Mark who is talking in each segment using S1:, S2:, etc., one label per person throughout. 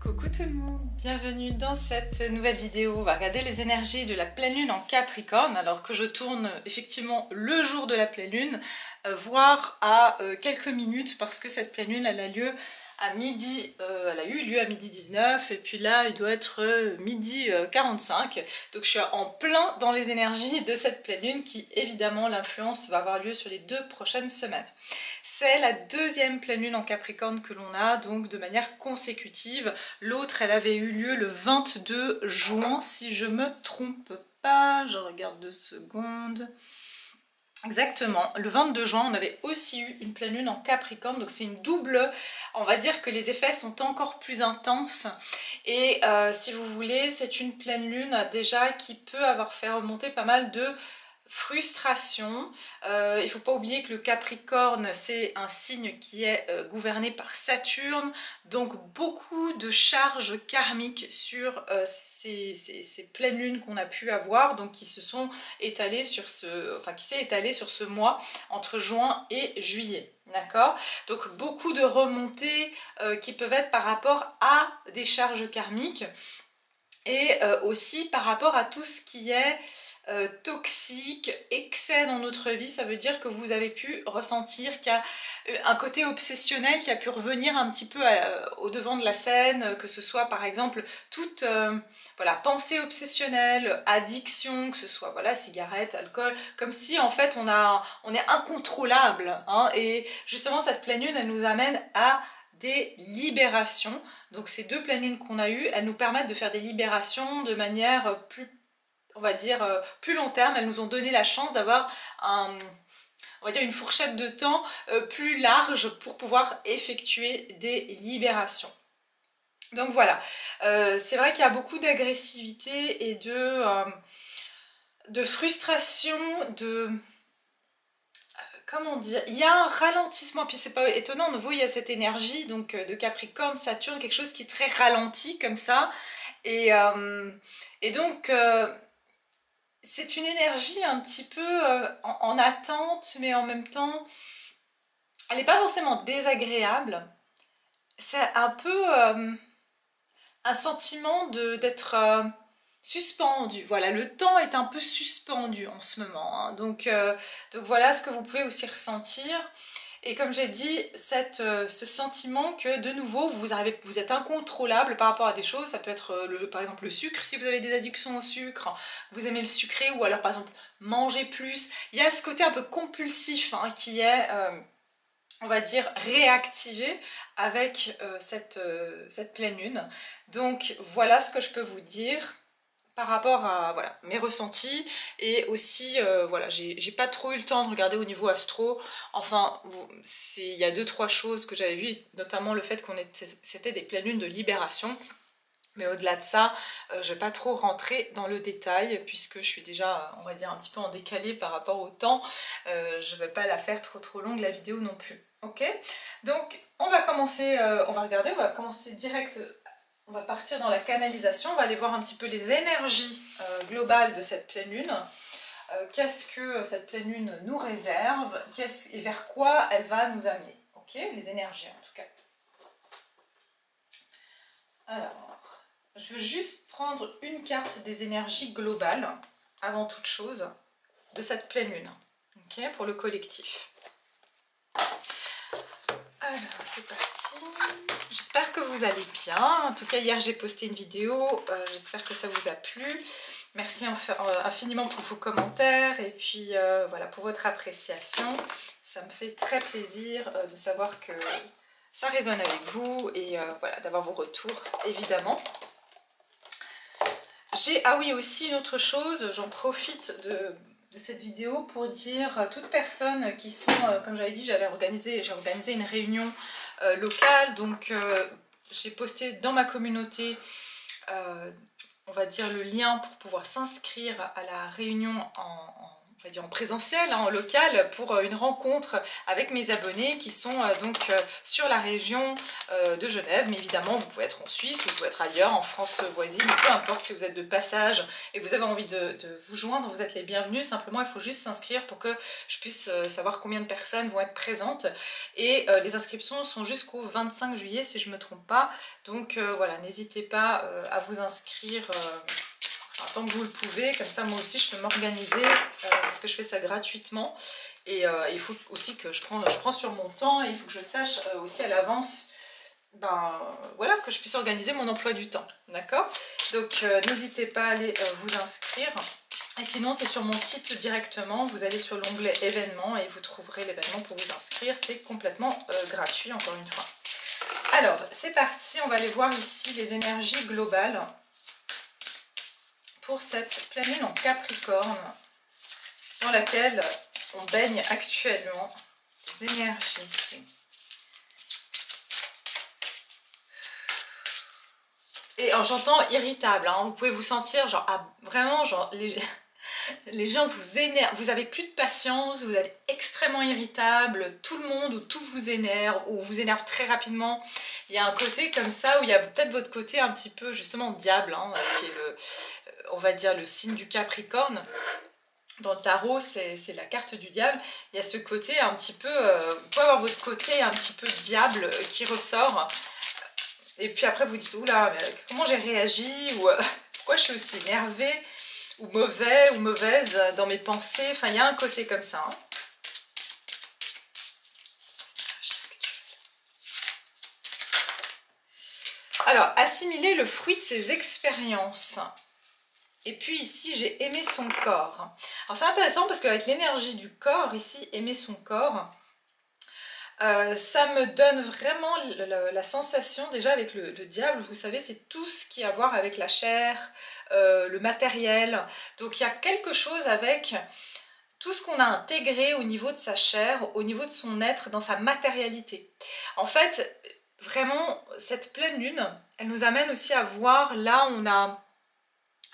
S1: Coucou tout le monde, bienvenue dans cette nouvelle vidéo. On va regarder les énergies de la pleine lune en Capricorne, alors que je tourne effectivement le jour de la pleine lune, voire à quelques minutes, parce que cette pleine lune elle a lieu à midi, elle a eu lieu à midi 19, et puis là il doit être midi 45. Donc je suis en plein dans les énergies de cette pleine lune qui évidemment l'influence va avoir lieu sur les 2 prochaines semaines. C'est la deuxième pleine lune en Capricorne que l'on a, donc de manière consécutive. L'autre, elle avait eu lieu le 22 juin, si je me trompe pas. Je regarde 2 secondes. Exactement, le 22 juin, on avait aussi eu une pleine lune en Capricorne, donc c'est une double, on va dire que les effets sont encore plus intenses. Et si vous voulez, c'est une pleine lune déjà qui peut avoir fait remonter pas mal de frustration. Il ne faut pas oublier que le Capricorne, c'est un signe qui est gouverné par Saturne, donc beaucoup de charges karmiques sur ces pleines lunes qu'on a pu avoir, donc qui se sont étalées sur qui s'est étalé sur ce mois entre juin et juillet. D'accord? Donc beaucoup de remontées qui peuvent être par rapport à des charges karmiques et aussi par rapport à tout ce qui est toxique, excès dans notre vie. Ça veut dire que vous avez pu ressentir qu'il y a un côté obsessionnel qui a pu revenir un petit peu au devant de la scène, que ce soit par exemple toute voilà, pensée obsessionnelle, addiction, que ce soit voilà, cigarette, alcool, comme si en fait on est incontrôlable, hein, et justement cette pleine lune elle nous amène à des libérations. Donc ces 2 pleines lunes qu'on a eues, elles nous permettent de faire des libérations de manière plus, on va dire, plus long terme. Elles nous ont donné la chance d'avoir on va dire une fourchette de temps plus large pour pouvoir effectuer des libérations. Donc voilà, c'est vrai qu'il y a beaucoup d'agressivité et de frustration, comment dire, il y a un ralentissement, puis c'est pas étonnant, de nouveau il y a cette énergie donc de Capricorne, Saturne, quelque chose qui est très ralenti comme ça, et donc c'est une énergie un petit peu en attente, mais en même temps elle n'est pas forcément désagréable. C'est un peu un sentiment d'être suspendu. Voilà, le temps est un peu suspendu en ce moment, hein. Donc voilà ce que vous pouvez aussi ressentir. Et comme j'ai dit, ce sentiment que de nouveau vous êtes incontrôlable par rapport à des choses. Ça peut être par exemple le sucre, si vous avez des addictions au sucre, vous aimez le sucré, ou alors par exemple manger plus. Il y a ce côté un peu compulsif, hein, qui est on va dire réactivé avec cette pleine lune. Donc voilà ce que je peux vous dire par rapport à voilà, mes ressentis, et aussi voilà, j'ai pas trop eu le temps de regarder au niveau astro. Enfin, il y a 2-3 choses que j'avais vues, notamment le fait c'était des pleines lunes de libération. Mais au-delà de ça, je vais pas trop rentrer dans le détail, puisque je suis déjà, on va dire, un petit peu en décalé par rapport au temps. Je vais pas la faire trop longue la vidéo non plus. Ok? Donc on va commencer, on va commencer direct. On va partir dans la canalisation, on va aller voir un petit peu les énergies globales de cette pleine lune. Qu'est-ce que cette pleine lune nous réserve, et vers quoi elle va nous amener. Ok? Les énergies en tout cas. Alors, je veux juste prendre une carte des énergies globales, avant toute chose, de cette pleine lune, ok, pour le collectif. Alors, c'est parti. J'espère que vous allez bien. En tout cas, hier, j'ai posté une vidéo. J'espère que ça vous a plu. Merci infiniment pour vos commentaires et puis voilà, pour votre appréciation. Ça me fait très plaisir de savoir que ça résonne avec vous, et voilà, d'avoir vos retours, évidemment. Ah oui, aussi une autre chose, j'en profite de cette vidéo pour dire à toutes personnes qui sont, comme j'avais dit, j'ai organisé une réunion locale, donc j'ai posté dans ma communauté, on va dire, le lien pour pouvoir s'inscrire à la réunion on va dire en présentiel, hein, en local, pour une rencontre avec mes abonnés qui sont donc sur la région de Genève. Mais évidemment, vous pouvez être en Suisse, vous pouvez être ailleurs, en France voisine, peu importe si vous êtes de passage et que vous avez envie de vous joindre, vous êtes les bienvenus. Simplement, il faut juste s'inscrire pour que je puisse savoir combien de personnes vont être présentes. Et les inscriptions sont jusqu'au 25 juillet, si je ne me trompe pas. Donc voilà, n'hésitez pas à vous inscrire tant que vous le pouvez, comme ça moi aussi je peux m'organiser parce que je fais ça gratuitement et il faut aussi que je prends sur mon temps et il faut que je sache aussi à l'avance voilà, que je puisse organiser mon emploi du temps, d'accord? Donc n'hésitez pas à aller vous inscrire et sinon c'est sur mon site directement, vous allez sur l'onglet événements et vous trouverez l'événement pour vous inscrire, c'est complètement gratuit encore une fois. Alors c'est parti, on va aller voir ici les énergies globales pour cette pleine lune en Capricorne dans laquelle on baigne actuellement les énergies ici. Et j'entends irritable, hein, vous pouvez vous sentir genre vraiment genre les gens vous énervent, vous avez plus de patience, vous êtes extrêmement irritable, tout le monde ou tout vous énerve ou vous énerve très rapidement. Il y a un côté comme ça où il y a peut-être votre côté un petit peu justement diable, hein, qui est on va dire le signe du Capricorne. Dans le tarot, c'est la carte du diable. Il y a ce côté un petit peu, vous pouvez avoir votre côté un petit peu diable qui ressort. Et puis après vous dites, oula, mais comment j'ai réagi ou pourquoi je suis aussi énervée ou mauvais ou mauvaise dans mes pensées. Enfin, il y a un côté comme ça. Hein. Alors, assimiler le fruit de ses expériences. Et puis ici, j'ai aimé son corps. Alors c'est intéressant parce qu'avec l'énergie du corps, ici, aimer son corps, ça me donne vraiment la sensation, déjà avec le diable, vous savez, c'est tout ce qui a à voir avec la chair, le matériel. Donc il y a quelque chose avec tout ce qu'on a intégré au niveau de sa chair, au niveau de son être, dans sa matérialité. En fait, vraiment, cette pleine lune, elle nous amène aussi à voir, là on a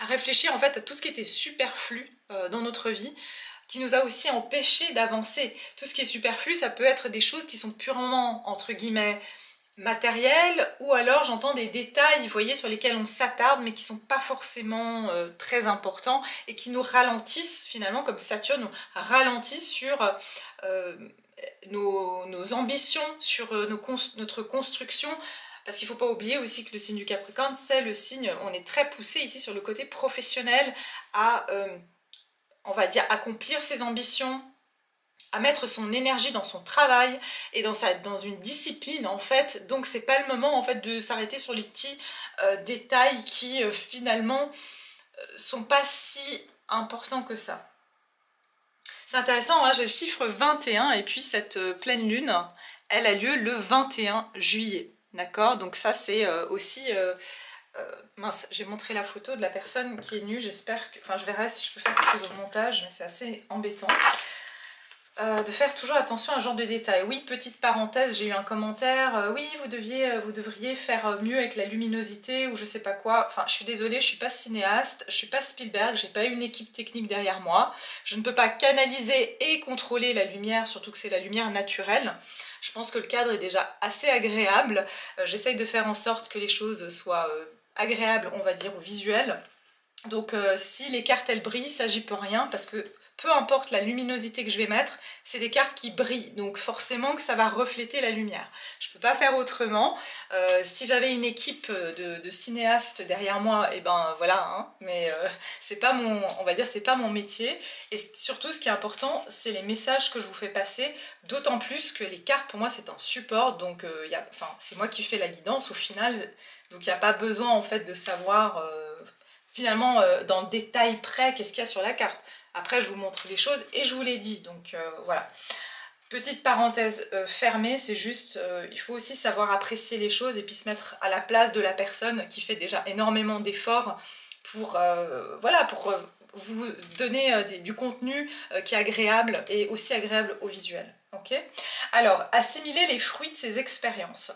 S1: à réfléchir en fait à tout ce qui était superflu dans notre vie, qui nous a aussi empêché d'avancer. Tout ce qui est superflu, ça peut être des choses qui sont purement, entre guillemets, matérielles, ou alors j'entends des détails, vous voyez, sur lesquels on s'attarde, mais qui ne sont pas forcément très importants, et qui nous ralentissent, finalement, comme Saturne nous ralentit sur nos ambitions, sur notre construction. Parce qu'il ne faut pas oublier aussi que le signe du Capricorne, c'est le signe, on est très poussé ici sur le côté professionnel à, on va dire, accomplir ses ambitions, à mettre son énergie dans son travail et dans une discipline en fait. Donc c'est pas le moment en fait de s'arrêter sur les petits détails qui finalement sont pas si importants que ça. C'est intéressant, hein, j'ai le chiffre 21 et puis cette pleine lune, elle a lieu le 21 juillet. D'accord, donc ça c'est aussi... mince, j'ai montré la photo de la personne qui est nue, j'espère que... Enfin, je verrai si je peux faire quelque chose au montage, mais c'est assez embêtant. De faire toujours attention à ce genre de détails. Oui, petite parenthèse, j'ai eu un commentaire, oui, vous devriez faire mieux avec la luminosité ou je sais pas quoi. Enfin, je suis désolée, je suis pas cinéaste, je suis pas Spielberg, j'ai pas une équipe technique derrière moi. Je ne peux pas canaliser et contrôler la lumière, surtout que c'est la lumière naturelle. Je pense que le cadre est déjà assez agréable. J'essaye de faire en sorte que les choses soient agréables, on va dire, au visuel. Donc si les cartes elles brillent, ça j'y peux rien parce que peu importe la luminosité que je vais mettre, c'est des cartes qui brillent, donc forcément que ça va refléter la lumière. Je ne peux pas faire autrement. Si j'avais une équipe de cinéastes derrière moi, et ben voilà, hein, mais c'est pas mon, on va dire, c'est pas mon métier. Et surtout, ce qui est important, c'est les messages que je vous fais passer, d'autant plus que les cartes, pour moi, c'est un support, donc c'est moi qui fais la guidance au final, donc il n'y a pas besoin en fait de savoir finalement dans le détail près qu'est-ce qu'il y a sur la carte. Après, je vous montre les choses et je vous l'ai dit. Donc voilà. Petite parenthèse fermée, c'est juste, il faut aussi savoir apprécier les choses et puis se mettre à la place de la personne qui fait déjà énormément d'efforts pour, voilà, pour vous donner du contenu qui est agréable et aussi agréable au visuel. Okay. Alors, assimiler les fruits de ces expériences.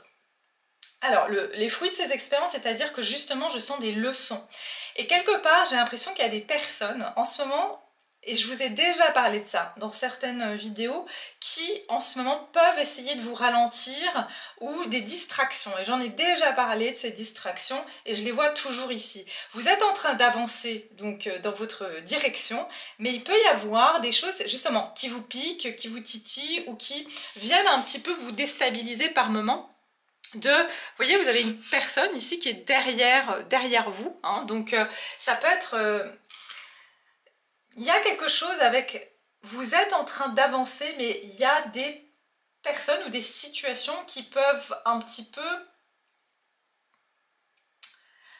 S1: Alors, les fruits de ces expériences, c'est-à-dire que justement, je sens des leçons. Et quelque part, j'ai l'impression qu'il y a des personnes, en ce moment, et je vous ai déjà parlé de ça dans certaines vidéos, qui en ce moment peuvent essayer de vous ralentir, ou des distractions. Et j'en ai déjà parlé de ces distractions et je les vois toujours ici. Vous êtes en train d'avancer donc dans votre direction, mais il peut y avoir des choses justement qui vous piquent, qui vous titillent ou qui viennent un petit peu vous déstabiliser par moment. Vous voyez, vous avez une personne ici qui est derrière vous, hein, donc ça peut être... il y a quelque chose avec... Vous êtes en train d'avancer, mais il y a des personnes ou des situations qui peuvent un petit peu...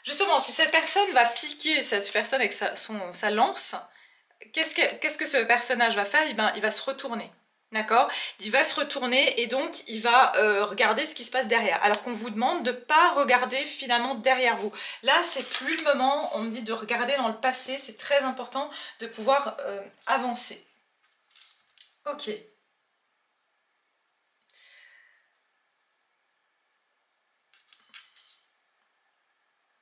S1: Justement, si cette personne va piquer cette personne avec sa lance, qu'est-ce que ce personnage va faire? Il va se retourner. D'accord? Il va se retourner et donc il va regarder ce qui se passe derrière. Alors qu'on vous demande de ne pas regarder finalement derrière vous. Là, c'est plus le moment, on me dit de regarder dans le passé. C'est très important de pouvoir avancer. Ok.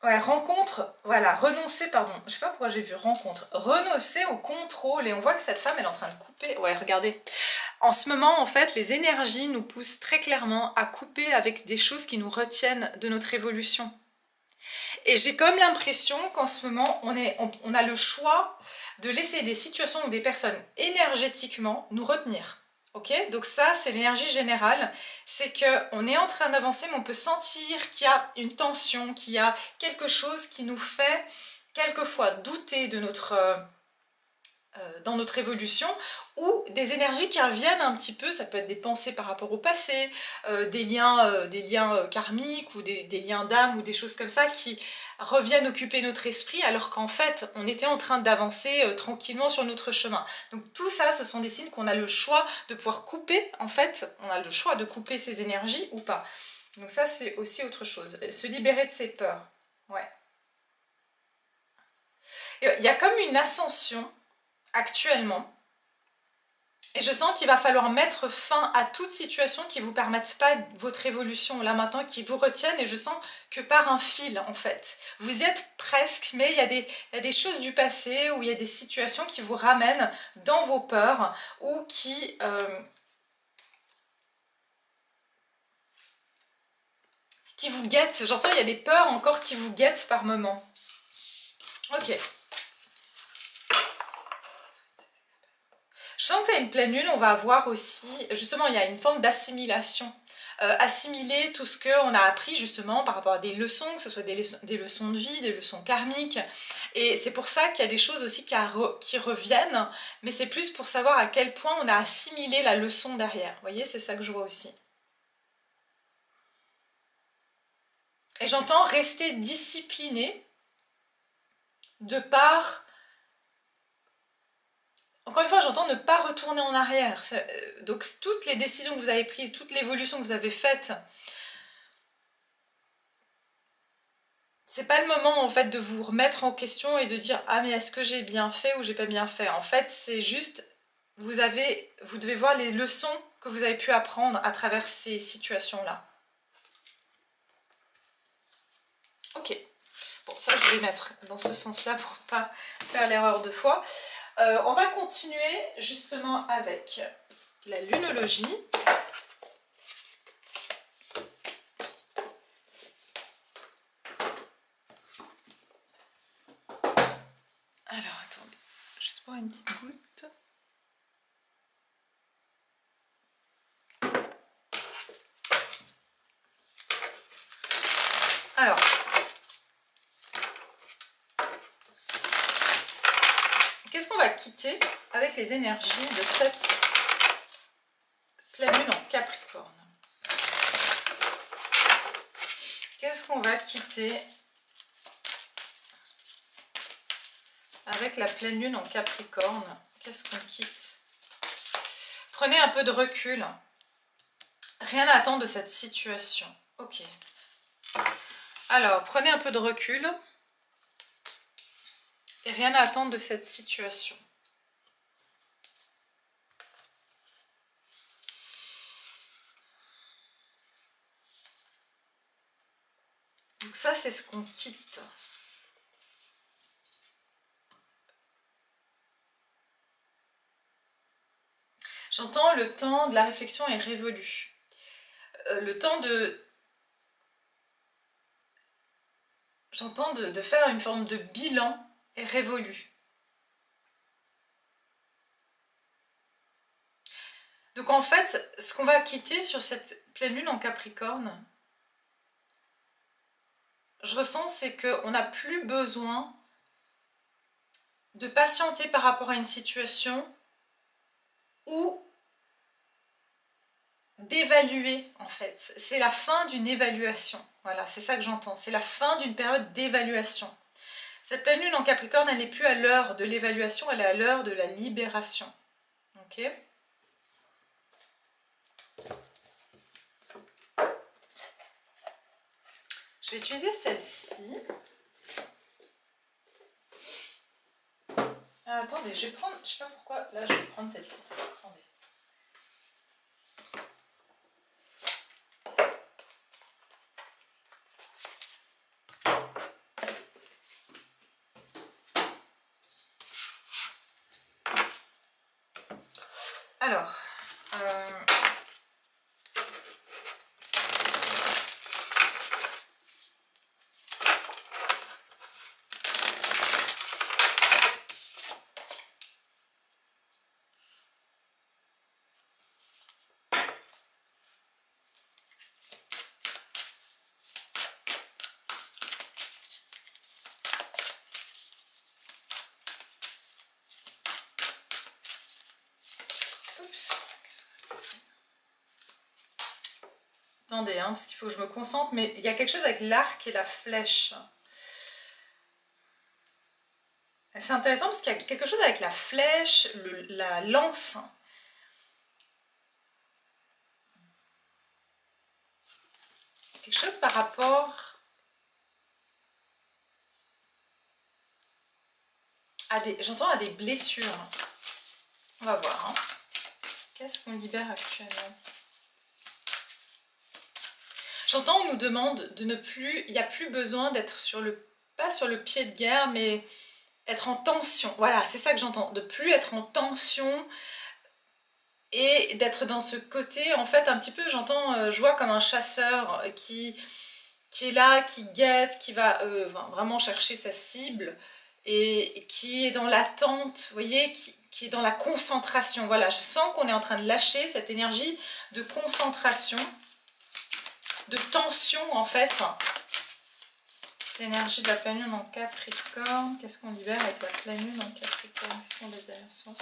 S1: Ouais, rencontre, voilà, renoncer, pardon, je sais pas pourquoi j'ai vu rencontre, renoncer au contrôle, et on voit que cette femme, elle est en train de couper, ouais, regardez. En ce moment, en fait, les énergies nous poussent très clairement à couper avec des choses qui nous retiennent de notre évolution. Et j'ai comme l'impression qu'en ce moment, on a le choix de laisser des situations ou des personnes énergétiquement nous retenir. Ok, donc ça c'est l'énergie générale, c'est qu'on est en train d'avancer mais on peut sentir qu'il y a une tension, qu'il y a quelque chose qui nous fait quelquefois douter de dans notre évolution, ou des énergies qui reviennent un petit peu, ça peut être des pensées par rapport au passé, des liens karmiques ou des liens d'âme ou des choses comme ça qui reviennent occuper notre esprit alors qu'en fait on était en train d'avancer tranquillement sur notre chemin. Donc tout ça, ce sont des signes qu'on a le choix de pouvoir couper, en fait on a le choix de couper ces énergies ou pas. Donc ça c'est aussi autre chose, se libérer de ses peurs. Ouais. Il y a comme une ascension actuellement. Et je sens qu'il va falloir mettre fin à toute situation qui ne vous permette pas votre évolution là maintenant, qui vous retiennent. Et je sens que par un fil en fait. Vous y êtes presque, mais il y a des choses du passé ou il y a des situations qui vous ramènent dans vos peurs ou qui vous guettent. J'entends il y a des peurs encore qui vous guettent par moment. Ok. Je sens que c'est une pleine lune, on va avoir aussi, justement, il y a une forme d'assimilation. Assimiler tout ce qu'on a appris justement par rapport à des leçons, que ce soit des leçons de vie, des leçons karmiques. Et c'est pour ça qu'il y a des choses aussi qui reviennent, mais c'est plus pour savoir à quel point on a assimilé la leçon derrière. Vous voyez, c'est ça que je vois aussi. Et j'entends rester discipliné de par... Encore une fois, j'entends ne pas retourner en arrière. Donc toutes les décisions que vous avez prises, toute l'évolution que vous avez faite, c'est pas le moment en fait de vous remettre en question et de dire ah mais est-ce que j'ai bien fait ou j'ai pas bien fait. En fait, c'est juste vous devez voir les leçons que vous avez pu apprendre à travers ces situations-là. Ok. Bon, ça je vais mettre dans ce sens-là pour pas faire l'erreur deux fois. On va continuer justement avec la lunologie. Alors, attendez, juste boire une petite goutte. Alors, qu'est-ce qu'on va quitter avec les énergies de cette pleine lune en Capricorne? Qu'est-ce qu'on va quitter avec la pleine lune en Capricorne? Qu'est-ce qu'on quitte? Prenez un peu de recul. Rien à attendre de cette situation. Ok. Alors, prenez un peu de recul. Et rien à attendre de cette situation. Donc ça, c'est ce qu'on quitte. J'entends le temps de la réflexion est révolu. Le temps de... J'entends de faire une forme de bilan est révolu. Donc en fait, ce qu'on va quitter sur cette pleine lune en Capricorne, je ressens, c'est qu'on n'a plus besoin de patienter par rapport à une situation ou d'évaluer en fait. C'est la fin d'une évaluation. Voilà, c'est ça que j'entends. C'est la fin d'une période d'évaluation. Cette pleine lune en Capricorne, elle n'est plus à l'heure de l'évaluation, elle est à l'heure de la libération. Ok ? Je vais utiliser celle-ci. Ah, attendez, je vais prendre, je sais pas pourquoi, là je vais prendre celle-ci. Attendez. Alors, oups. Attendez, hein, parce qu'il faut que je me concentre, mais il y a quelque chose avec l'arc et la flèche. C'est intéressant parce qu'il y a quelque chose avec la flèche, la lance. Quelque chose par rapport à des... J'entends à des blessures. On va voir. Hein. Qu'est-ce qu'on libère actuellement? J'entends, on nous demande de ne plus... Il n'y a plus besoin d'être sur le... Pas sur le pied de guerre, mais être en tension. Voilà, c'est ça que j'entends. De plus être en tension et d'être dans ce côté, en fait, un petit peu, j'entends, je vois comme un chasseur qui est là, qui guette, qui va vraiment chercher sa cible et qui est dans l'attente, vous voyez, qui est dans la concentration. Voilà, je sens qu'on est en train de lâcher cette énergie de concentration, de tension en fait. C'est l'énergie de la pleine lune en Capricorne. Qu'est-ce qu'on libère avec la pleine lune en Capricorne? Qu'est-ce qu'on laisse derrière soi?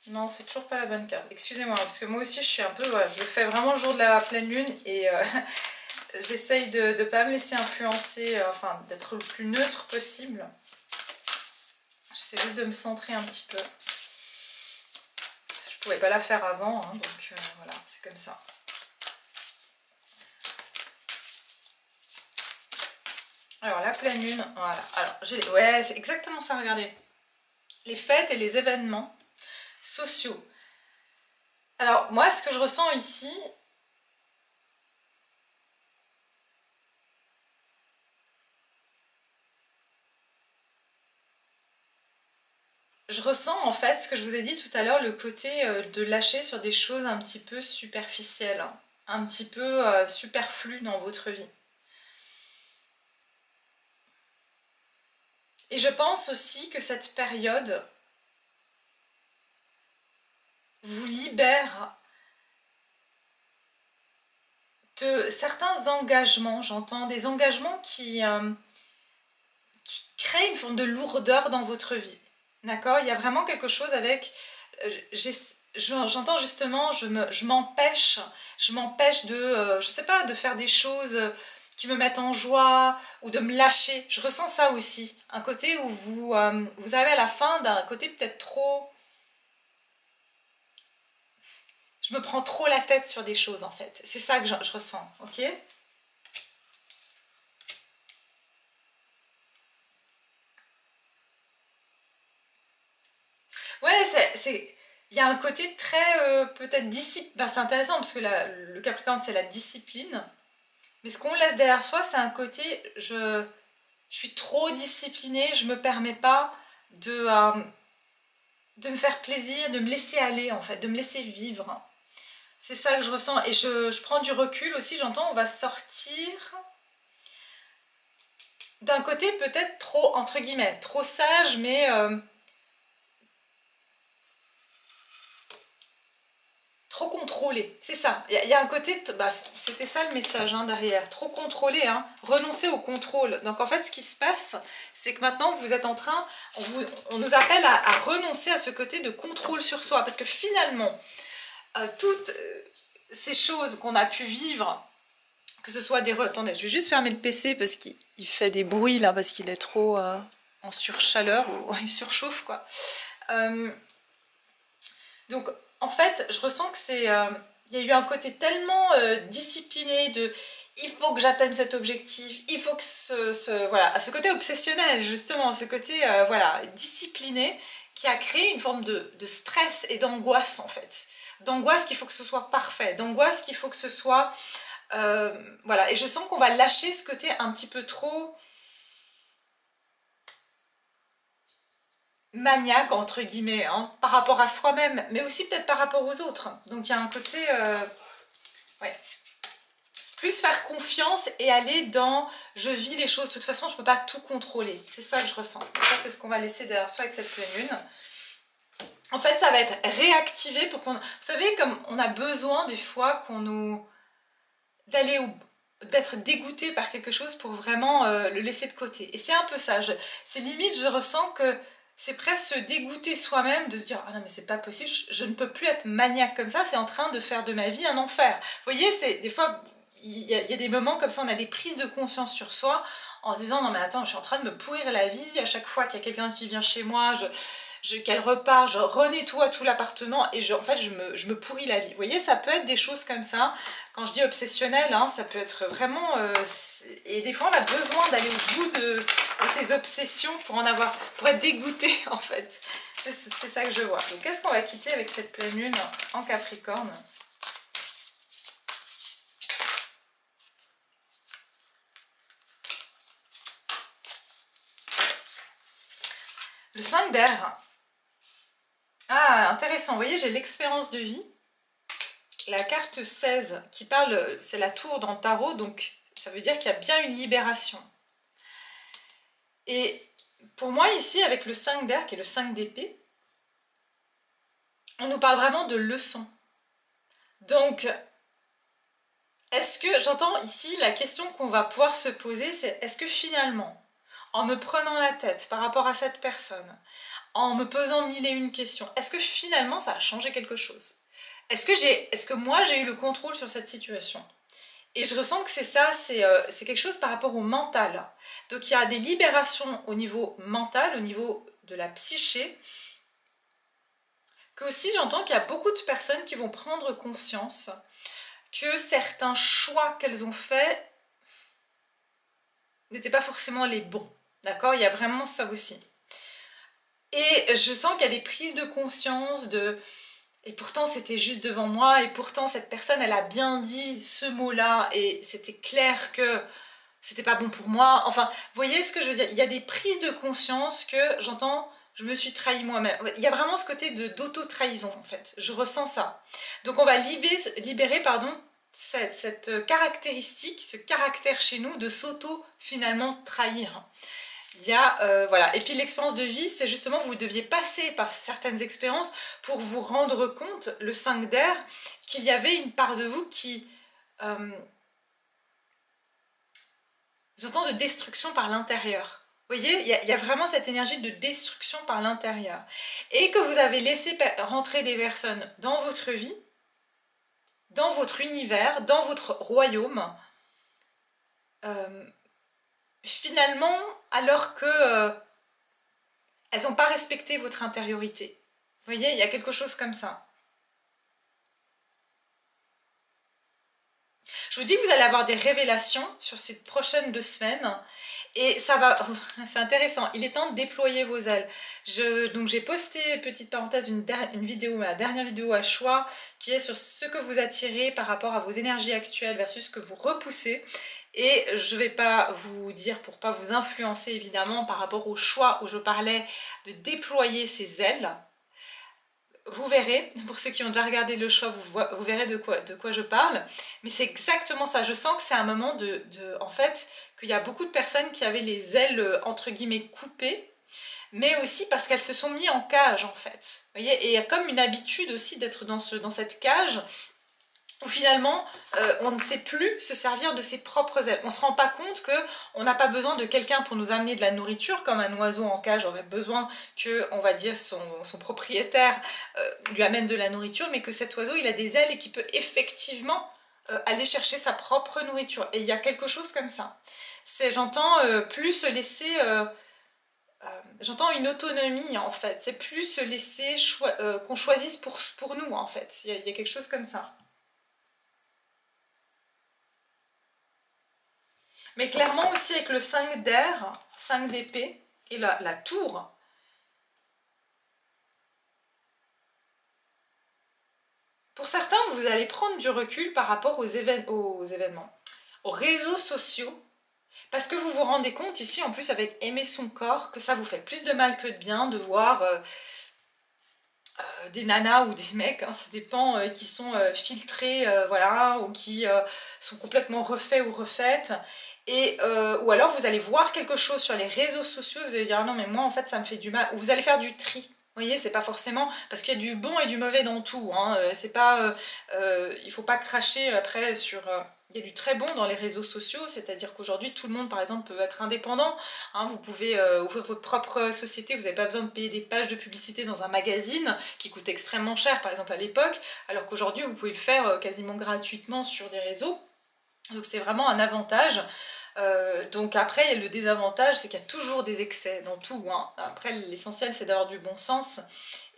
S1: Non, c'est toujours pas la bonne carte. Excusez-moi, parce que moi aussi je suis un peu... Voilà, je le fais vraiment le jour de la pleine lune et j'essaye de ne pas me laisser influencer, enfin d'être le plus neutre possible. J'essaie juste de me centrer un petit peu. Je pouvais pas la faire avant, hein, donc voilà, c'est comme ça. Alors la pleine lune, voilà. Alors, ouais, c'est exactement ça, regardez. Les fêtes et les événements sociaux. Alors moi, ce que je ressens ici, je ressens en fait ce que je vous ai dit tout à l'heure, le côté de lâcher sur des choses un petit peu superficielles, hein, un petit peu superflues dans votre vie. Et je pense aussi que cette période vous libère de certains engagements, j'entends des engagements qui créent une forme de lourdeur dans votre vie. D'accord? Il y a vraiment quelque chose avec... J'entends justement, je m'empêche de, je sais pas, de faire des choses qui me mettent en joie ou de me lâcher. Je ressens ça aussi. Un côté où vous avez à la fin d'un côté peut-être trop... Je me prends trop la tête sur des choses en fait. C'est ça que je ressens, ok? Ouais, il y a un côté très peut-être discipline. Bah, c'est intéressant parce que le Capricorne c'est la discipline. Mais ce qu'on laisse derrière soi, c'est un côté je suis trop disciplinée, je me permets pas me faire plaisir, de me laisser aller en fait, de me laisser vivre. C'est ça que je ressens et je prends du recul aussi, j'entends, on va sortir d'un côté peut-être trop, entre guillemets, trop sage, mais trop contrôlé, c'est ça. Il y a un côté, bah, c'était ça le message hein, derrière, trop contrôlé, hein, renoncer au contrôle. Donc en fait, ce qui se passe, c'est que maintenant vous êtes en train, on nous appelle à renoncer à ce côté de contrôle sur soi, parce que finalement, toutes ces choses qu'on a pu vivre, que ce soit des... Attendez, je vais juste fermer le PC parce qu'il fait des bruits là, parce qu'il est trop en surchaleur, ou il surchauffe quoi. Donc en fait, je ressens que c'est... il y a eu un côté tellement discipliné de... Il faut que j'atteigne cet objectif, il faut que voilà, ce côté obsessionnel justement, ce côté voilà, discipliné qui a créé une forme de stress et d'angoisse en fait. D'angoisse qu'il faut que ce soit parfait, d'angoisse qu'il faut que ce soit... voilà, et je sens qu'on va lâcher ce côté un petit peu trop maniaque entre guillemets hein, par rapport à soi-même, mais aussi peut-être par rapport aux autres. Donc il y a un côté ouais, plus faire confiance et aller dans je vis les choses, de toute façon je peux pas tout contrôler, c'est ça que je ressens. Donc ça c'est ce qu'on va laisser derrière soi avec cette pleine lune. En fait ça va être réactivé pour qu'on, vous savez comme on a besoin des fois qu'on nous d'aller d'être dégoûté par quelque chose pour vraiment le laisser de côté. Et c'est un peu ça, c'est limite, je ressens que c'est presque se dégoûter soi-même, de se dire « Ah non mais c'est pas possible, je ne peux plus être maniaque comme ça, c'est en train de faire de ma vie un enfer. » Vous voyez, c'est des fois, il y a des moments comme ça, on a des prises de conscience sur soi, en se disant « Non mais attends, je suis en train de me pourrir la vie, à chaque fois qu'il y a quelqu'un qui vient chez moi, qu'elle repart, je renettoie tout l'appartement et en fait je me pourris la vie. » Vous voyez, ça peut être des choses comme ça. Quand je dis obsessionnel, hein, ça peut être vraiment... et des fois on a besoin d'aller au bout de ces obsessions pour être dégoûté en fait. C'est ça que je vois. Donc qu'est-ce qu'on va quitter avec cette pleine lune en Capricorne ? Le 5 d'air. Ah, intéressant. Vous voyez, j'ai l'expérience de vie. La carte 16 qui parle, c'est la tour dans le tarot, donc ça veut dire qu'il y a bien une libération. Et pour moi ici, avec le 5 d'air, qui est le 5 d'épée, on nous parle vraiment de leçons. Donc, est-ce que, j'entends ici la question qu'on va pouvoir se poser, c'est est-ce que finalement, en me prenant la tête par rapport à cette personne, en me posant mille et une questions, est-ce que finalement ça a changé quelque chose ? Est-ce que moi j'ai eu le contrôle sur cette situation ? Et je ressens que c'est ça, c'est quelque chose par rapport au mental. Donc il y a des libérations au niveau mental, au niveau de la psyché, que aussi j'entends qu'il y a beaucoup de personnes qui vont prendre conscience que certains choix qu'elles ont faits n'étaient pas forcément les bons. D'accord ? Il y a vraiment ça aussi. Et je sens qu'il y a des prises de conscience de... Et pourtant, c'était juste devant moi, et pourtant, cette personne, elle a bien dit ce mot-là, et c'était clair que c'était pas bon pour moi. Enfin, vous voyez ce que je veux dire ? Il y a des prises de conscience que j'entends, je me suis trahi moi-même. Il y a vraiment ce côté d'auto-trahison, en fait. Je ressens ça. Donc, on va libérer cette caractéristique, ce caractère chez nous de s'auto-finalement trahir. Il y a, voilà. Et puis l'expérience de vie, c'est justement vous deviez passer par certaines expériences pour vous rendre compte, le 5 d'air, qu'il y avait une part de vous qui, j'entends de destruction par l'intérieur. Vous voyez, il y a vraiment cette énergie de destruction par l'intérieur. Et que vous avez laissé rentrer des personnes dans votre vie, dans votre univers, dans votre royaume, finalement, alors que elles n'ont pas respecté votre intériorité. Vous voyez, il y a quelque chose comme ça. Je vous dis que vous allez avoir des révélations sur ces prochaines 2 semaines. Et ça va, c'est intéressant, il est temps de déployer vos ailes. Donc j'ai posté, petite parenthèse, une vidéo, ma dernière vidéo à choix, qui est sur ce que vous attirez par rapport à vos énergies actuelles versus ce que vous repoussez. Et je ne vais pas vous dire, pour ne pas vous influencer évidemment, par rapport au choix où je parlais de déployer ses ailes. vous verrez, pour ceux qui ont déjà regardé le choix, vous verrez de quoi je parle. Mais c'est exactement ça. Je sens que c'est un moment en fait, qu'il y a beaucoup de personnes qui avaient les ailes, entre guillemets, coupées, mais aussi parce qu'elles se sont mis en cage, en fait. Vous voyez, et il y a comme une habitude aussi d'être dans cette cage, où finalement, on ne sait plus se servir de ses propres ailes. On ne se rend pas compte qu'on n'a pas besoin de quelqu'un pour nous amener de la nourriture, comme un oiseau en cage aurait besoin que, on va dire, son propriétaire lui amène de la nourriture, mais que cet oiseau, il a des ailes et qu'il peut effectivement aller chercher sa propre nourriture. Et il y a quelque chose comme ça. J'entends plus se laisser... j'entends une autonomie, en fait. C'est plus se laisser qu'on choisisse pour nous, en fait. Il y a quelque chose comme ça. Mais clairement aussi avec le 5 d'air, 5 d'épée et la tour. Pour certains, vous allez prendre du recul par rapport aux événements, aux réseaux sociaux. Parce que vous vous rendez compte ici, en plus avec aimer son corps, que ça vous fait plus de mal que de bien de voir des nanas ou des mecs, hein, ça dépend, qui sont filtrés, voilà, ou qui sont complètement refaits ou refaites. Ou alors vous allez voir quelque chose sur les réseaux sociaux, vous allez dire ah non mais moi en fait ça me fait du mal, ou vous allez faire du tri. Vous voyez, c'est pas forcément parce qu'il y a du bon et du mauvais dans tout. Hein. C'est pas, il faut pas cracher après sur. Il y a du très bon dans les réseaux sociaux, c'est-à-dire qu'aujourd'hui tout le monde par exemple peut être indépendant. Hein, vous pouvez ouvrir votre propre société, vous n'avez pas besoin de payer des pages de publicité dans un magazine qui coûte extrêmement cher par exemple à l'époque, alors qu'aujourd'hui vous pouvez le faire quasiment gratuitement sur des réseaux. Donc c'est vraiment un avantage. Donc après le désavantage c'est qu'il y a toujours des excès dans tout, hein. Après l'essentiel c'est d'avoir du bon sens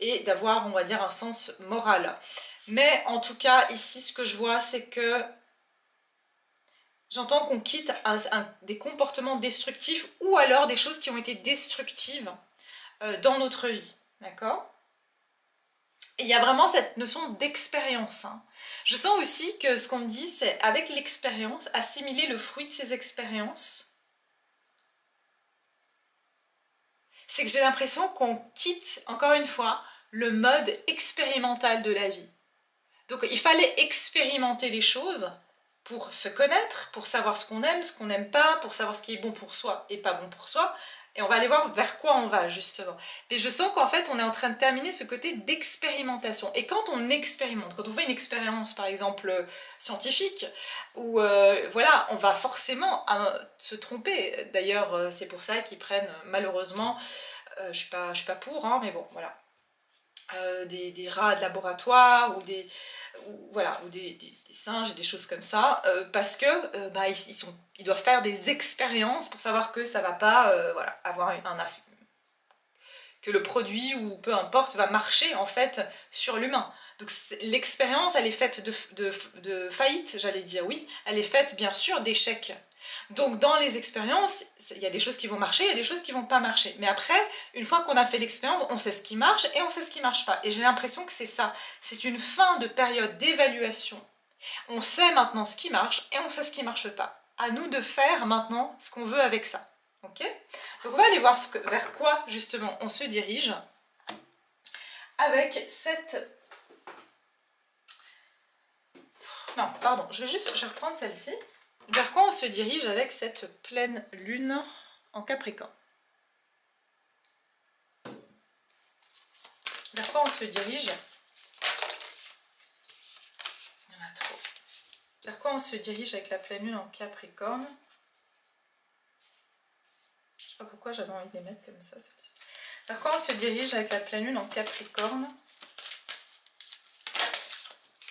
S1: et d'avoir on va dire un sens moral, mais en tout cas ici ce que je vois c'est que j'entends qu'on quitte des comportements destructifs ou alors des choses qui ont été destructives dans notre vie, d'accord. Et il y a vraiment cette notion d'expérience, hein. Je sens aussi que ce qu'on me dit, c'est avec l'expérience, assimiler le fruit de ces expériences. C'est que j'ai l'impression qu'on quitte, encore une fois, le mode expérimental de la vie. Donc il fallait expérimenter les choses pour se connaître, pour savoir ce qu'on aime, ce qu'on n'aime pas, pour savoir ce qui est bon pour soi et pas bon pour soi. Et on va aller voir vers quoi on va, justement. Mais je sens qu'en fait, on est en train de terminer ce côté d'expérimentation. Et quand on expérimente, quand on fait une expérience, par exemple, scientifique, où, voilà, on va forcément se tromper. D'ailleurs, c'est pour ça qu'ils prennent, malheureusement, je suis pas pour, hein, mais bon, voilà. Des rats de laboratoire ou des singes et des choses comme ça, parce que ils doivent faire des expériences pour savoir que ça va pas voilà, avoir que le produit ou peu importe va marcher en fait sur l'humain. Donc l'expérience elle est faite de faillite, j'allais dire, oui, elle est faite bien sûr d'échecs. Donc dans les expériences, il y a des choses qui vont marcher, il y a des choses qui vont pas marcher. Mais après, une fois qu'on a fait l'expérience, on sait ce qui marche et on sait ce qui marche pas. Et j'ai l'impression que c'est ça. C'est une fin de période d'évaluation. On sait maintenant ce qui marche et on sait ce qui marche pas. À nous de faire maintenant ce qu'on veut avec ça. Ok ? Donc on va aller voir vers quoi justement on se dirige avec cette... Non, pardon, je vais reprendre celle-ci. Vers quoi on se dirige avec cette pleine lune en Capricorne? Vers quoi on se dirige? Il y en a trop. Vers quoi on se dirige avec la pleine lune en Capricorne? Je sais pas pourquoi j'avais envie de les mettre comme ça, celle-ci. Vers quoi on se dirige avec la pleine lune en Capricorne?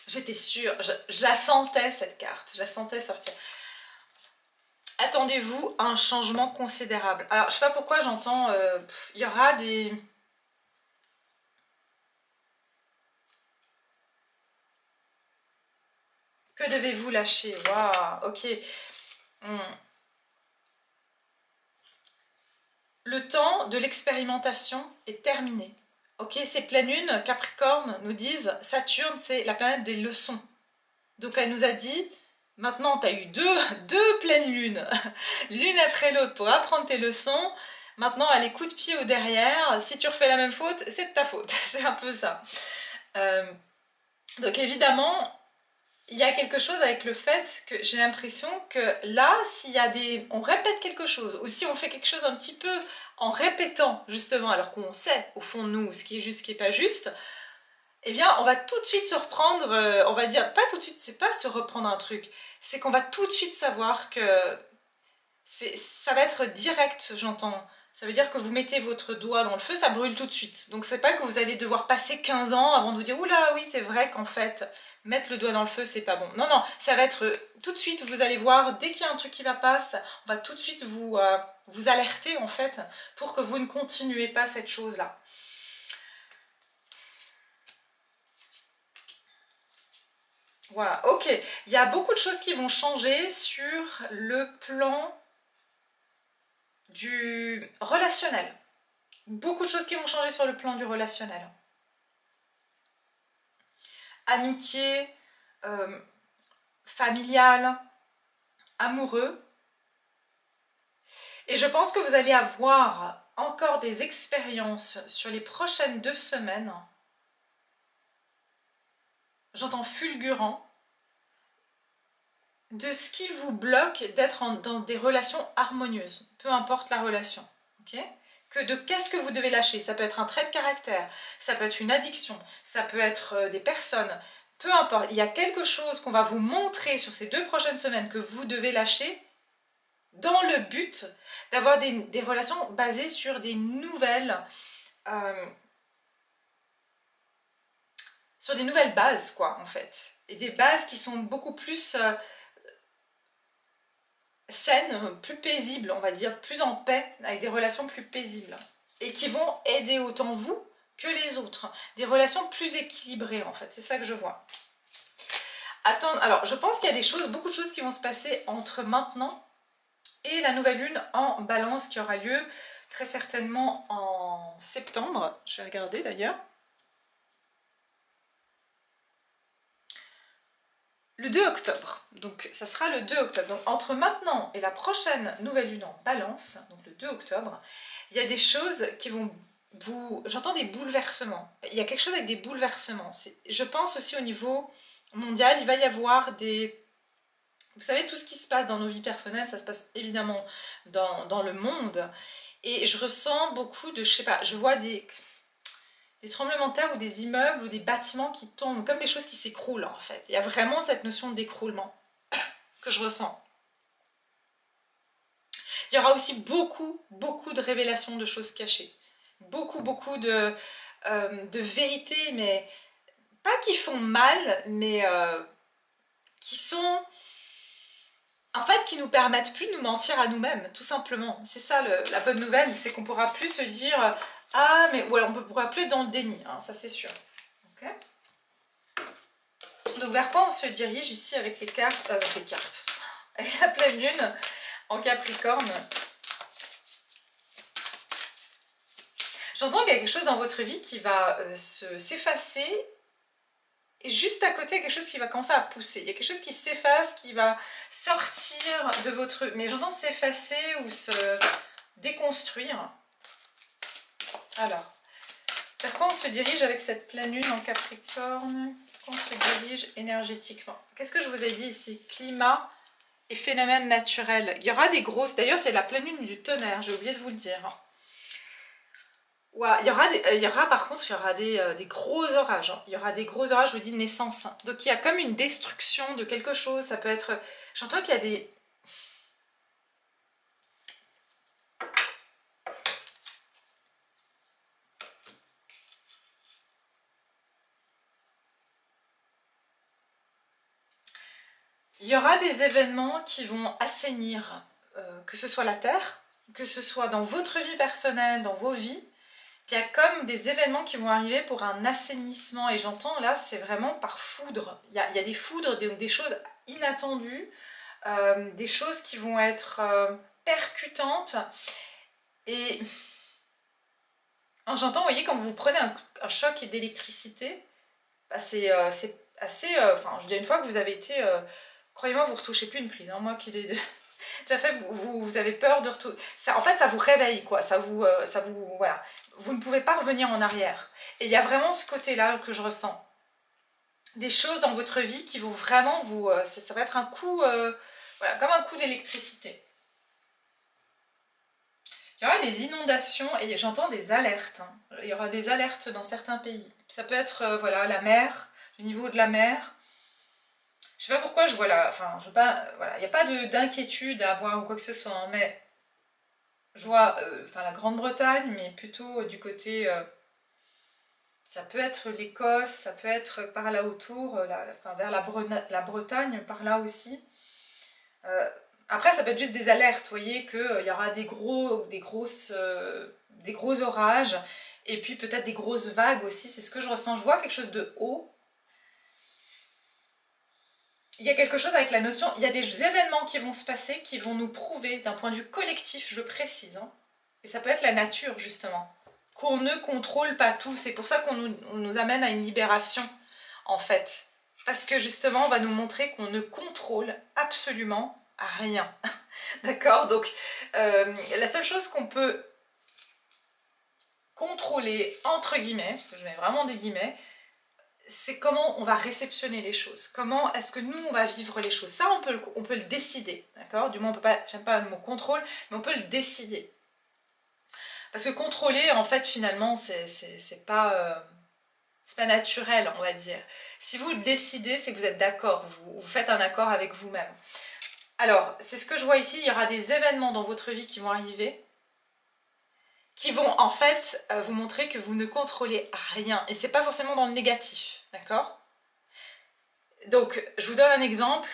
S1: J'étais sûre, je la sentais cette carte, je la sentais sortir. Attendez-vous à un changement considérable. Alors, je ne sais pas pourquoi j'entends... il y aura des... Que devez-vous lâcher? Waouh, ok. Le temps de l'expérimentation est terminé. Ok, ces pleines lunes, Capricorne, nous disent, Saturne, c'est la planète des leçons. Donc, elle nous a dit... Maintenant, tu as eu deux pleines lunes, l'une après l'autre pour apprendre tes leçons. Maintenant, allez, coup de pied au derrière. Si tu refais la même faute, c'est de ta faute. C'est un peu ça. Donc évidemment, il y a quelque chose avec le fait que j'ai l'impression que là, s'il y a on répète quelque chose, ou si on fait quelque chose un petit peu en répétant justement, alors qu'on sait au fond de nous ce qui est juste, ce qui n'est pas juste, eh bien on va tout de suite se reprendre, on va dire, pas tout de suite, c'est pas se reprendre un truc, c'est qu'on va tout de suite savoir que ça va être direct, j'entends. Ça veut dire que vous mettez votre doigt dans le feu, ça brûle tout de suite. Donc c'est pas que vous allez devoir passer 15 ans avant de vous dire « Oula, oui, c'est vrai qu'en fait, mettre le doigt dans le feu, c'est pas bon. » Non, non, ça va être tout de suite, vous allez voir, dès qu'il y a un truc qui va pas, on va tout de suite vous alerter, en fait, pour que vous ne continuez pas cette chose-là. Voilà, ok. Il y a beaucoup de choses qui vont changer sur le plan du relationnel. Beaucoup de choses qui vont changer sur le plan du relationnel. Amitié, familial, amoureux. Et je pense que vous allez avoir encore des expériences sur les prochaines 2 semaines. J'entends fulgurant, de ce qui vous bloque d'être dans des relations harmonieuses, peu importe la relation. Okay, qu'est-ce que vous devez lâcher? Ça peut être un trait de caractère, ça peut être une addiction, ça peut être des personnes, peu importe. Il y a quelque chose qu'on va vous montrer sur ces 2 prochaines semaines que vous devez lâcher dans le but d'avoir des relations basées sur des nouvelles bases, quoi, en fait. Et des bases qui sont beaucoup plus saines, plus paisibles, on va dire, plus en paix, avec des relations plus paisibles. Et qui vont aider autant vous que les autres. Des relations plus équilibrées, en fait. C'est ça que je vois. Attends, alors, je pense qu'il y a beaucoup de choses qui vont se passer entre maintenant et la nouvelle lune en balance qui aura lieu très certainement en septembre. Je vais regarder d'ailleurs. Le 2 octobre. Donc ça sera le 2 octobre. Donc entre maintenant et la prochaine nouvelle lune en balance, donc le 2 octobre, il y a des choses qui vont vous... J'entends des bouleversements. Il y a quelque chose avec des bouleversements. Je pense aussi au niveau mondial, il va y avoir des... Vous savez, tout ce qui se passe dans nos vies personnelles, ça se passe évidemment dans le monde. Et je ressens beaucoup de, je sais pas, je vois des tremblements de terre ou des immeubles ou des bâtiments qui tombent, comme des choses qui s'écroulent en fait. Il y a vraiment cette notion d'écroulement que je ressens. Il y aura aussi beaucoup de révélations de choses cachées. Beaucoup de vérités, mais pas qui font mal, mais qui sont... En fait, qui nous permettent plus de nous mentir à nous-mêmes, tout simplement. C'est ça la bonne nouvelle, c'est qu'on pourra plus se dire « Ah, mais... » Ou alors on ne pourra plus être dans le déni, hein, ça c'est sûr. Okay, donc vers quoi on se dirige ici avec les cartes, avec la pleine lune en Capricorne. J'entends qu'il y a quelque chose dans votre vie qui va s'effacer. Et juste à côté, il y a quelque chose qui va commencer à pousser. Il y a quelque chose qui s'efface, qui va sortir de votre... Mais j'entends s'effacer ou se déconstruire. Alors, vers quoi on se dirige avec cette pleine lune en Capricorne? On se dirige énergétiquement. Qu'est-ce que je vous ai dit ici? Climat et phénomènes naturels. Il y aura des grosses... D'ailleurs, c'est la pleine lune du tonnerre, j'ai oublié de vous le dire. Ouais, il y aura par contre des gros orages. Hein. Il y aura des gros orages, je vous dis, de naissance. Donc il y a comme une destruction de quelque chose. Ça peut être... J'entends qu'il y a des... Il y aura des événements qui vont assainir, que ce soit la Terre, que ce soit dans votre vie personnelle, dans vos vies. Il y a comme des événements qui vont arriver pour un assainissement. Et j'entends là, c'est vraiment par foudre. Il y a des foudres, des choses inattendues, des choses qui vont être percutantes. Et j'entends, vous voyez, quand vous prenez un choc d'électricité, bah c'est assez... Enfin, je dis une fois que vous avez été... Croyez-moi, vous ne retouchez plus une prise. Hein. Moi qui l'ai tout à fait, vous avez peur de retourner. En fait, ça vous réveille, quoi. Voilà. Vous ne pouvez pas revenir en arrière. Et il y a vraiment ce côté-là que je ressens. Des choses dans votre vie qui vont vraiment vous... ça va être un coup, voilà, comme un coup d'électricité. Il y aura des inondations et j'entends des alertes. Hein. Il y aura des alertes dans certains pays. Ça peut être, voilà, la mer, le niveau de la mer. Je sais pas pourquoi je vois là, enfin, je veux pas, voilà, il n'y a pas d'inquiétude à avoir ou quoi que ce soit, hein, mais je vois, enfin, la Grande-Bretagne, mais plutôt du côté, ça peut être l'Écosse, ça peut être par là autour, enfin, vers la Bretagne, par là aussi. Après, ça peut être juste des alertes, vous voyez, qu'il y aura des gros orages, et puis peut-être des grosses vagues aussi, c'est ce que je ressens. Je vois quelque chose de haut. Il y a quelque chose avec la notion, il y a des événements qui vont se passer, qui vont nous prouver, d'un point de vue collectif, je précise, hein, et ça peut être la nature, justement, qu'on ne contrôle pas tout. C'est pour ça qu'on nous amène à une libération, en fait. Parce que, justement, on va nous montrer qu'on ne contrôle absolument rien. D'accord? Donc, la seule chose qu'on peut contrôler, entre guillemets, parce que je mets vraiment des guillemets, c'est comment on va réceptionner les choses. Comment est-ce que nous, on va vivre les choses. Ça, on peut le décider. D'accord? Du moins, on peut pas, j'aime pas le mot contrôle, mais on peut le décider. Parce que contrôler, en fait, finalement, c'est pas naturel, on va dire. Si vous le décidez, c'est que vous êtes d'accord. Vous faites un accord avec vous-même. Alors, c'est ce que je vois ici, il y aura des événements dans votre vie qui vont arriver, qui vont en fait vous montrer que vous ne contrôlez rien. Et c'est pas forcément dans le négatif, d'accord? Donc, je vous donne un exemple.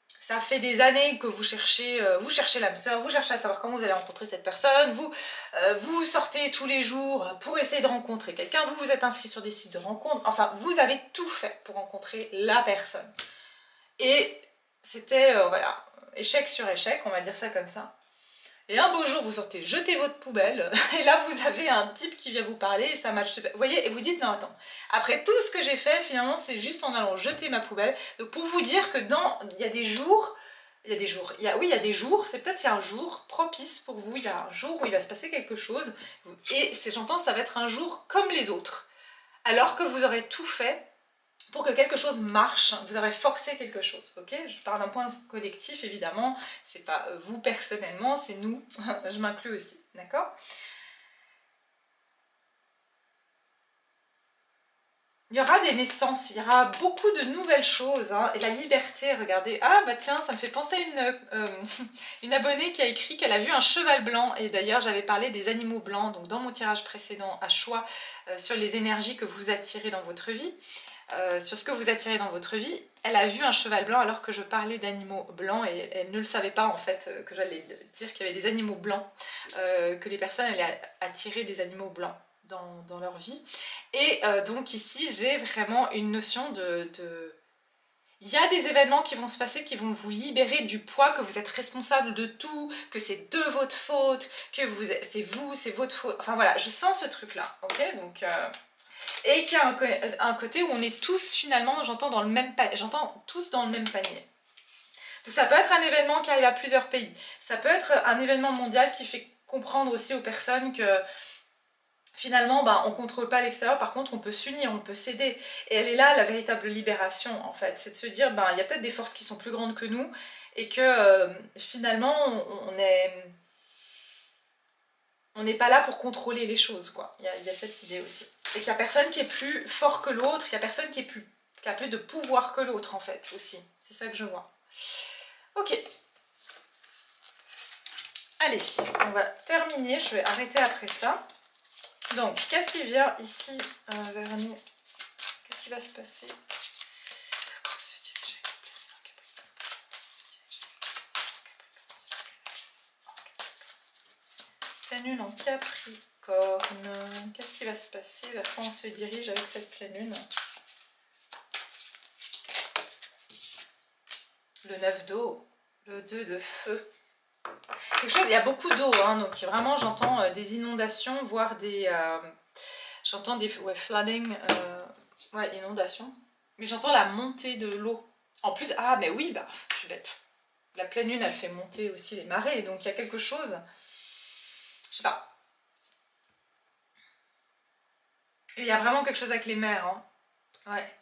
S1: Ça fait des années que vous cherchez l'âme sœur, vous cherchez à savoir comment vous allez rencontrer cette personne, vous sortez tous les jours pour essayer de rencontrer quelqu'un, vous vous êtes inscrit sur des sites de rencontres, enfin, vous avez tout fait pour rencontrer la personne. Et c'était, voilà, échec sur échec, on va dire ça comme ça. Et un beau jour, vous sortez jeter votre poubelle, et là, vous avez un type qui vient vous parler, et ça match super. Vous voyez, et vous dites, non, attends, après tout ce que j'ai fait, finalement, c'est juste en allant jeter ma poubelle. Donc, pour vous dire que il y a des jours, il y a des jours, c'est peut-être il y a un jour propice pour vous, il y a un jour où il va se passer quelque chose, et j'entends, ça va être un jour comme les autres, alors que vous aurez tout fait pour que quelque chose marche, vous aurez forcé quelque chose, ok? Je parle d'un point collectif, évidemment, c'est pas vous personnellement, c'est nous, je m'inclus aussi, d'accord? Il y aura des naissances, il y aura beaucoup de nouvelles choses, hein, et la liberté, regardez, ah bah tiens, ça me fait penser à une abonnée qui a écrit qu'elle a vu un cheval blanc, et d'ailleurs j'avais parlé des animaux blancs, donc dans mon tirage précédent à choix, sur les énergies que vous attirez dans votre vie, sur ce que vous attirez dans votre vie, elle a vu un cheval blanc alors que je parlais d'animaux blancs et elle ne le savait pas en fait que j'allais dire qu'il y avait des animaux blancs, que les personnes allaient attirer des animaux blancs dans leur vie. Et donc ici j'ai vraiment une notion il y a des événements qui vont se passer qui vont vous libérer du poids, que vous êtes responsable de tout, que c'est de votre faute, que c'est votre faute. Enfin voilà, je sens ce truc là, ok? Donc... et qu'il y a un côté où on est tous finalement, j'entends tous dans le même panier. Donc ça peut être un événement qui arrive à plusieurs pays. Ça peut être un événement mondial qui fait comprendre aussi aux personnes que finalement, on ne contrôle pas l'extérieur, par contre on peut s'unir, on peut s'aider. Et elle est là la véritable libération en fait. C'est de se dire, il y a peut-être des forces qui sont plus grandes que nous et que finalement on n'est pas là pour contrôler les choses, quoi. Il y a cette idée aussi. Et qu'il n'y a personne qui est plus fort que l'autre, il n'y a personne qui a plus de pouvoir que l'autre, en fait, aussi. C'est ça que je vois. Ok. Allez, on va terminer, je vais arrêter après ça. Donc, qu'est-ce qui vient ici vers nous? Qu'est-ce qui va se passer? Pleine lune en Capricorne. Qu'est-ce qui va se passer? Vers quoi on se dirige avec cette pleine lune? Le 9 d'eau, le 2 de feu. Quelque chose, il y a beaucoup d'eau, hein, donc vraiment j'entends des inondations, voire des... j'entends des flooding, inondations. Mais j'entends la montée de l'eau. En plus, ah mais oui, je suis bête. la pleine lune, elle fait monter aussi les marées, donc il y a quelque chose, je sais pas. Et il y a vraiment quelque chose avec les mers, hein. Ouais.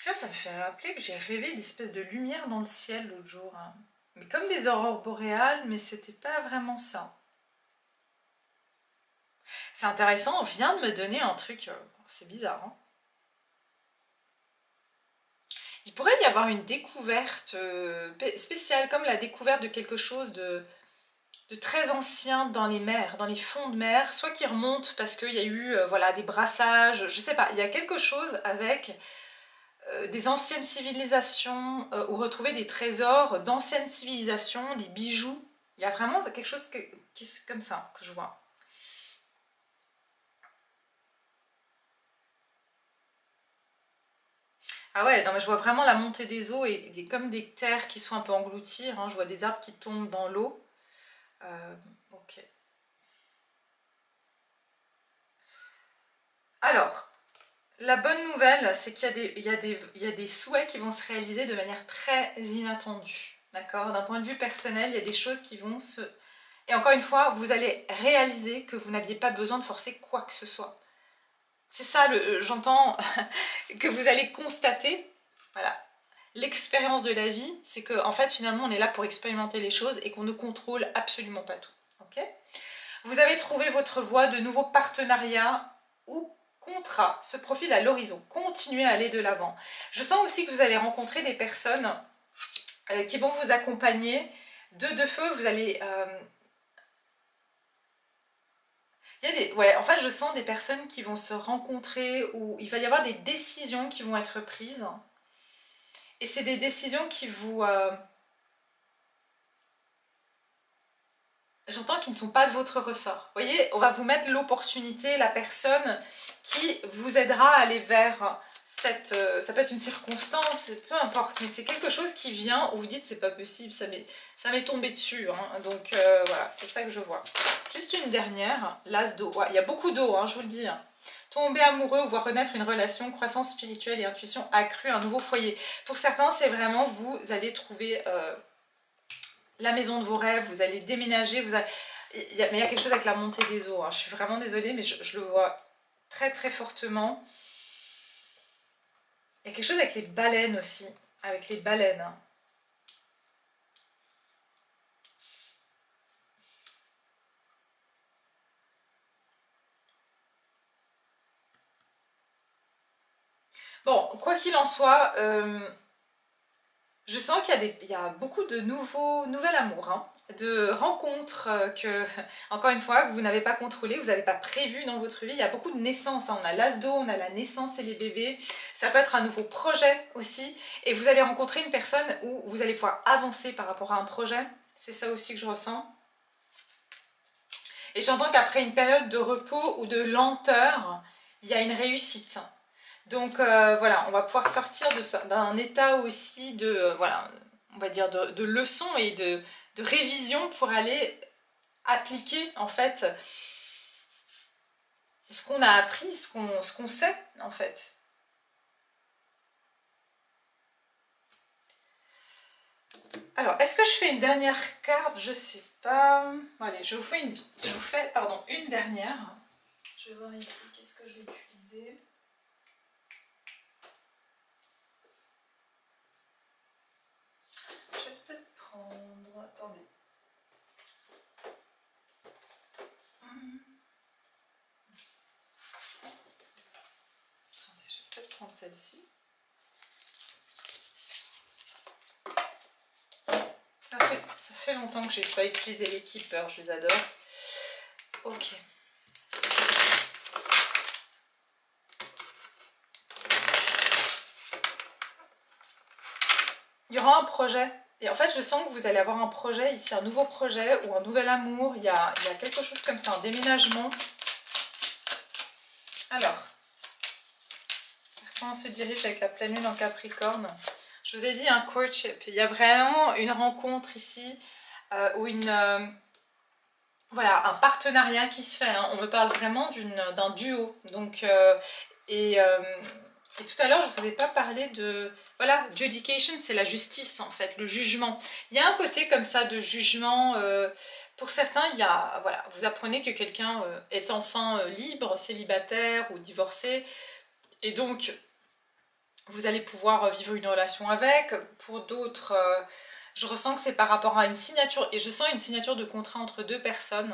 S1: Tiens, ça me fait rappeler que j'ai rêvé d'espèces de lumière dans le ciel l'autre jour, hein. Mais comme des aurores boréales, mais c'était pas vraiment ça. C'est intéressant, on vient de me donner un truc, c'est bizarre, hein. Il pourrait y avoir une découverte spéciale, comme la découverte de quelque chose de très ancien dans les mers, dans les fonds de mer, soit qui remonte parce qu'il y a eu voilà, des brassages, je sais pas, il y a quelque chose avec des anciennes civilisations ou retrouver des trésors d'anciennes civilisations, des bijoux. Il y a vraiment quelque chose qui est comme ça que je vois. Ah ouais, non mais je vois vraiment la montée des eaux et comme des terres qui sont un peu englouties, hein, je vois des arbres qui tombent dans l'eau. Ok. Alors, la bonne nouvelle, c'est qu'il y a il y a des souhaits qui vont se réaliser de manière très inattendue. D'accord? D'un point de vue personnel, il y a des choses qui vont se... Et encore une fois, vous allez réaliser que vous n'aviez pas besoin de forcer quoi que ce soit. C'est ça, j'entends, que vous allez constater. Voilà. L'expérience de la vie, c'est qu'en fait, finalement, on est là pour expérimenter les choses et qu'on ne contrôle absolument pas tout. Ok? Vous avez trouvé votre voie, de nouveaux partenariats ou contrats se profilent à l'horizon. Continuez à aller de l'avant. Je sens aussi que vous allez rencontrer des personnes qui vont vous accompagner. De feu, vous allez... ouais, en fait, je sens des personnes qui vont se rencontrer où il va y avoir des décisions qui vont être prises. Et c'est des décisions qui vous... j'entends qu'ils ne sont pas de votre ressort. Vous voyez, on va vous mettre l'opportunité, la personne qui vous aidera à aller vers cette... ça peut être une circonstance, peu importe, mais c'est quelque chose qui vient où vous dites c'est pas possible, ça m'est tombé dessus. Hein. Donc voilà, c'est ça que je vois. Juste une dernière, l'as d'eau. Ouais, il y a beaucoup d'eau, hein, je vous le dis. Hein. Tomber amoureux ou voir renaître une relation, croissance spirituelle et intuition accrue, un nouveau foyer. Pour certains, c'est vraiment, vous allez trouver... la maison de vos rêves, vous allez déménager, mais il y a quelque chose avec la montée des eaux, hein. Je suis vraiment désolée, mais je le vois très très fortement. Il y a quelque chose avec les baleines aussi, avec les baleines. Hein. Bon, quoi qu'il en soit, je sens qu'il y a beaucoup de nouvel amour, hein, de rencontres que, encore une fois, que vous n'avez pas contrôlées, vous n'avez pas prévu dans votre vie. Il y a beaucoup de naissances, hein. On a l'as d'eau, on a la naissance et les bébés. Ça peut être un nouveau projet aussi. Et vous allez rencontrer une personne où vous allez pouvoir avancer par rapport à un projet. C'est ça aussi que je ressens. Et j'entends qu'après une période de repos ou de lenteur, il y a une réussite. Donc voilà, on va pouvoir sortir d'un état aussi de, voilà, on va dire de leçon et de révision pour aller appliquer en fait ce qu'on a appris, ce qu'on sait en fait. Alors, est-ce que je fais une dernière carte? Je sais pas. Bon, allez, je vous fais pardon, une dernière. Je vais voir ici, qu'est-ce que je vais utiliser. Je vais peut-être prendre... Attendez. Attendez, je vais peut-être prendre celle-ci. Ça fait longtemps que j'ai pas utilisé les keepers, je les adore. Ok. Il y aura un projet. Et en fait, je sens que vous allez avoir un projet ici, un nouveau projet ou un nouvel amour. Il y a quelque chose comme ça, un déménagement. Alors, comment on se dirige avec la pleine lune en Capricorne? Je vous ai dit un courtship. Il y a vraiment une rencontre ici ou voilà, un partenariat qui se fait. Hein. On me parle vraiment d'un duo. Donc, Et tout à l'heure, je ne vous ai pas parlé de... Voilà, judication, c'est la justice en fait, le jugement. Il y a un côté comme ça de jugement. Pour certains, il y a... Voilà, vous apprenez que quelqu'un est enfin libre, célibataire ou divorcé. Et donc, vous allez pouvoir vivre une relation avec. Pour d'autres, je ressens que c'est par rapport à une signature. Et je sens une signature de contrat entre deux personnes.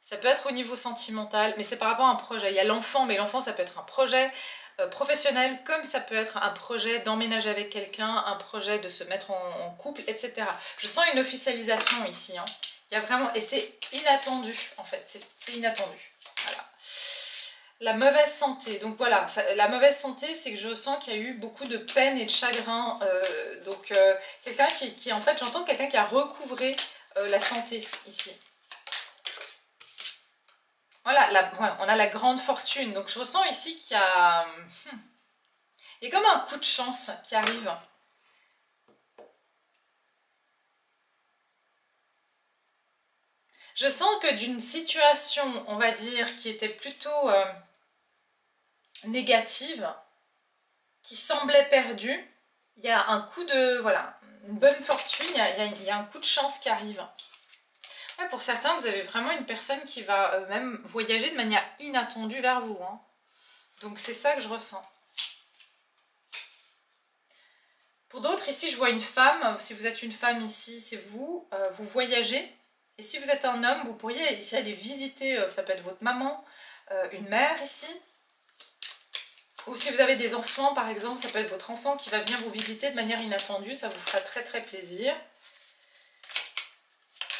S1: Ça peut être au niveau sentimental, mais c'est par rapport à un projet. Il y a l'enfant, mais l'enfant, ça peut être un projet professionnel, comme ça peut être un projet d'emménager avec quelqu'un, un projet de se mettre en couple, etc. Je sens une officialisation ici. Hein. Il y a vraiment... Et c'est inattendu, en fait. C'est inattendu. Voilà. La mauvaise santé. Donc voilà, la mauvaise santé, c'est que je sens qu'il y a eu beaucoup de peine et de chagrin. Quelqu'un qui, en fait, j'entends quelqu'un qui a recouvré la santé ici. Voilà, on a la grande fortune. Donc je ressens ici qu'il y a... Il y a comme un coup de chance qui arrive. Je sens que d'une situation, on va dire, qui était plutôt négative, qui semblait perdue, il y a un coup de... Voilà, une bonne fortune, il y a un coup de chance qui arrive. Ouais, pour certains, vous avez vraiment une personne qui va même voyager de manière inattendue vers vous. Hein. Donc c'est ça que je ressens. Pour d'autres, ici, je vois une femme. Si vous êtes une femme ici, c'est vous. Vous voyagez. Et si vous êtes un homme, vous pourriez ici aller visiter, ça peut être votre maman, une mère ici. Ou si vous avez des enfants, par exemple, ça peut être votre enfant qui va venir vous visiter de manière inattendue. Ça vous fera très très plaisir.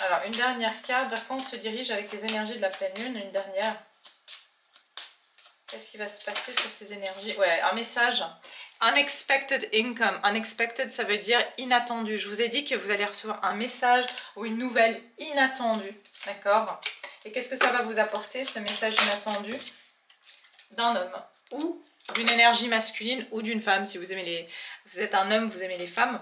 S1: Alors, une dernière carte. Vers quoi on se dirige avec les énergies de la pleine lune? Une dernière. Qu'est-ce qui va se passer sur ces énergies? Ouais, un message. Unexpected income. Unexpected, ça veut dire inattendu. Je vous ai dit que vous allez recevoir un message ou une nouvelle inattendue. D'accord? Et qu'est-ce que ça va vous apporter, ce message inattendu? D'un homme ou d'une énergie masculine ou d'une femme. Si vous aimez vous êtes un homme, vous aimez les femmes.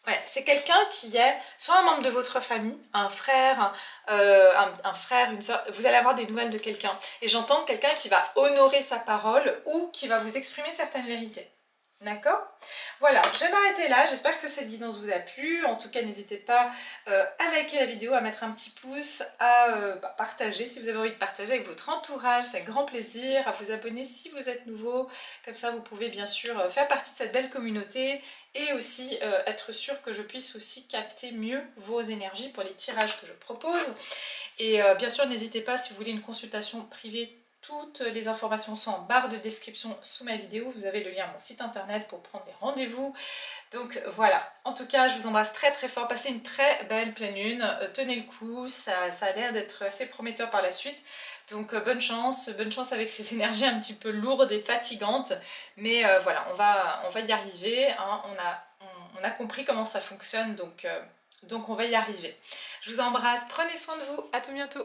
S1: Ouais, c'est quelqu'un qui est soit un membre de votre famille, un frère, une soeur. Vous allez avoir des nouvelles de quelqu'un. Et j'entends quelqu'un qui va honorer sa parole ou qui va vous exprimer certaines vérités. D'accord? Voilà, je vais m'arrêter là. J'espère que cette guidance vous a plu. En tout cas, n'hésitez pas à liker la vidéo, à mettre un petit pouce, à partager si vous avez envie de partager avec votre entourage. C'est un grand plaisir. À vous abonner si vous êtes nouveau. Comme ça, vous pouvez bien sûr faire partie de cette belle communauté et aussi être sûr que je puisse aussi capter mieux vos énergies pour les tirages que je propose. Et bien sûr, n'hésitez pas si vous voulez une consultation privée. Toutes les informations sont en barre de description sous ma vidéo. Vous avez le lien à mon site internet pour prendre des rendez-vous. Donc voilà, en tout cas, je vous embrasse très très fort. Passez une très belle pleine lune. Tenez le coup, ça a l'air d'être assez prometteur par la suite. Donc bonne chance avec ces énergies un petit peu lourdes et fatigantes. Mais voilà, on va y arriver. Hein. On a compris comment ça fonctionne, donc on va y arriver. Je vous embrasse, prenez soin de vous, à tout bientôt.